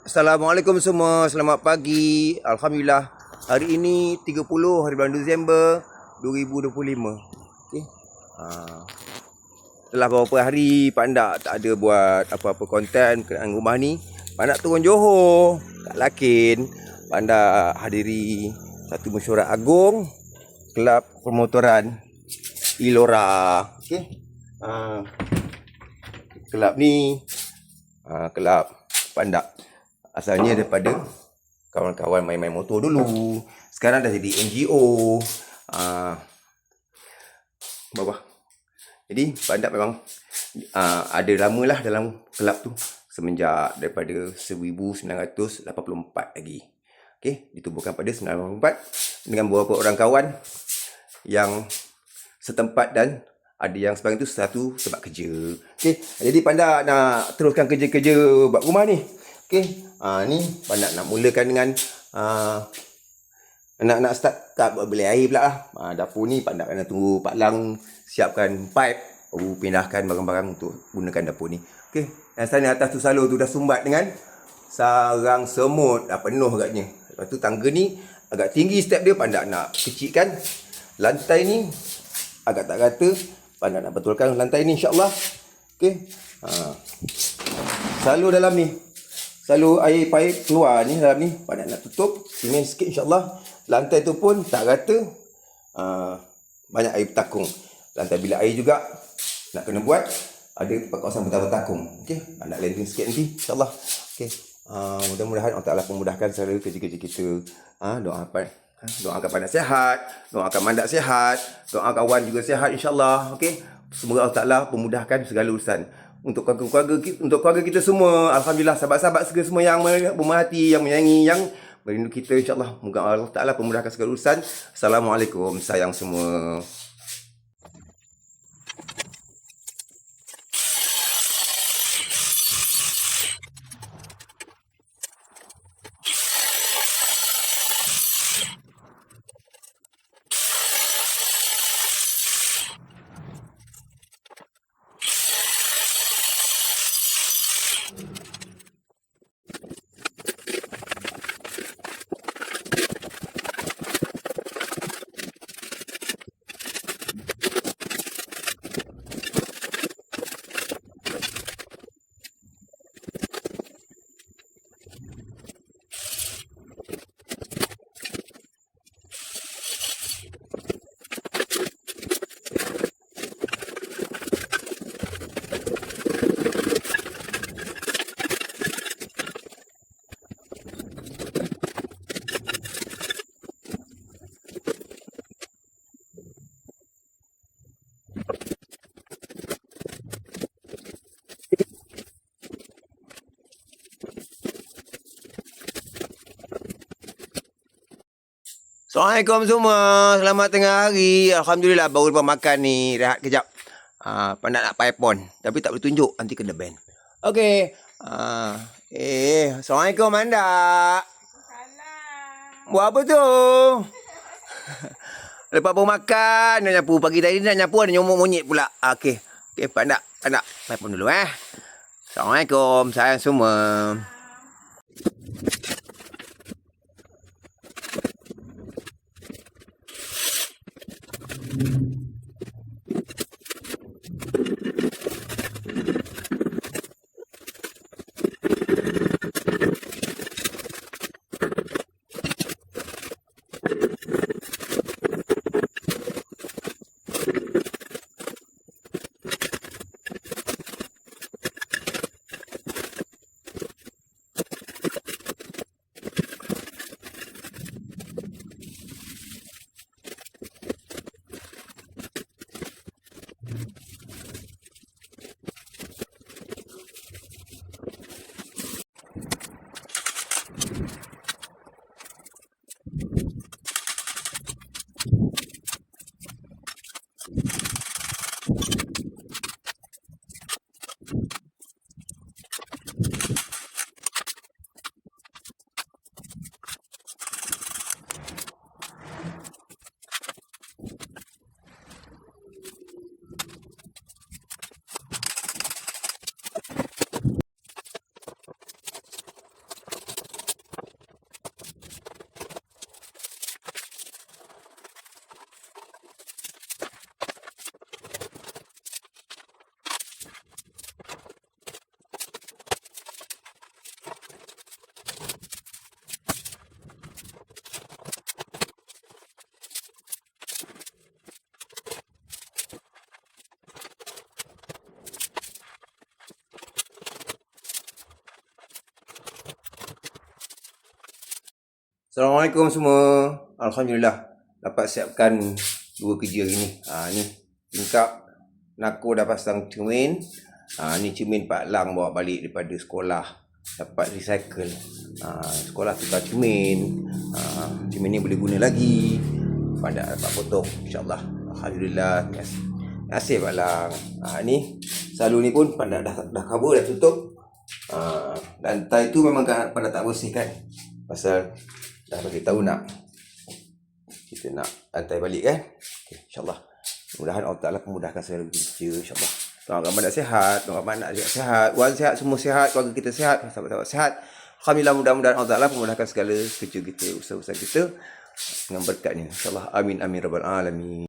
Assalamualaikum semua, selamat pagi. Alhamdulillah, hari ini 30 hari bulan Disember 2025. Okay. Setelah beberapa hari Pak Ndak tak ada buat apa-apa konten berkenaan rumah ni, Pak Ndak turun Johor, kat Lakin. Pak Ndak hadiri satu mesyuarat agung Kelab Permotoran Ilora. Okay. Kelab ni kelab Pak Ndak asalnya daripada kawan-kawan main-main motor dulu. Sekarang dah jadi NGO. Bawah. Jadi Pak Ndak memang ada lama lah dalam kelab tu. Semenjak daripada 1984 lagi. Okay, ditubuhkan pada 1984 dengan beberapa orang kawan yang setempat dan ada yang sebahagian tu satu tempat kerja. Okay, jadi Pak Ndak nak teruskan kerja-kerja buat rumah ni. Okay, ni Pak Ndak nak mulakan dengan nak start tak beli air pula lah. Dapur ni Pak Ndak kena tunggu Pak Lang siapkan pipe, baru pindahkan barang-barang untuk gunakan dapur ni. Okay, dan sana atas tu salur tu dah sumbat dengan sarang semut, dah penuh agaknya. Lepas tu tangga ni agak tinggi step dia, Pak Ndak nak kecilkan. Lantai ni agak tak rata, Pak Ndak nak betulkan lantai ni insyaAllah. Okay, salur dalam ni, selalu air pipe keluar ni dalam ni, Pak Ndak nak tutup simen sikit insyaAllah. Lantai tu pun tak rata, banyak air bertakung. Lantai bilik air juga nak kena buat, ada kawasan bertakung. Okey, Pak Ndak landing sikit nanti insyaAllah. Okey, mudah-mudahan Allah Ta'ala memudahkan segala kerja-kerja kita. Doakan Pak Ndak sihat, doakan Mak Ndak sihat, doakan kawan juga sihat insyaAllah. Okey, semoga Allah Ta'ala memudahkan segala urusan. Untuk keluarga kita semua, alhamdulillah, sahabat-sahabat segala semua yang berhati, yang menyayangi, yang merindu kita insyaAllah. Moga Allah Ta'ala memudahkan segala urusan. Assalamualaikum, sayang semua. Assalamualaikum semua, selamat tengah hari. Alhamdulillah baru lepas makan ni, rehat kejap. Pak Ndak nak iPhone, tapi tak boleh tunjuk, nanti kena ban. Okey. Assalamualaikum Mak Ndak. Salam. Buat apa tu? Lepas baru makan, nak nyapu. Pagi tadi nak nyapu, ada nyomok monyet pula. Okey, Pak Ndak iPhone dulu Assalamualaikum, sayang semua. Assalamualaikum semua. Alhamdulillah dapat siapkan 2 kerja hari ni. Ni tingkap Nako dah pasang cermin. Ni cermin Pak Lang bawa balik daripada sekolah. Dapat recycle. Sekolah tukar cermin. Cermin ni boleh guna lagi. Pada dapat potong insya-Allah. Alhamdulillah. Terima kasih Pak Lang. Ni salur ni pun pada dah cover, dah tutup. Lantai tu memang pada tak bersih kan. Pasal dah bagi tahu kita nak lantai balik kan. Okay, insya-Allah. Mudah-mudahan Allah Taala memudahkan segala kerja insya-Allah. Doa ramai nak sihat, doa ramai nak sihat, wan sihat, semua sihat, keluarga kita sihat, sahabat-sahabat sihat. Alhamdulillah, mudah-mudahan Allah Taala memudahkan segala kerja kita, usaha-usaha kita dengan berkatnya insya-Allah. Amin amin rabbal alamin.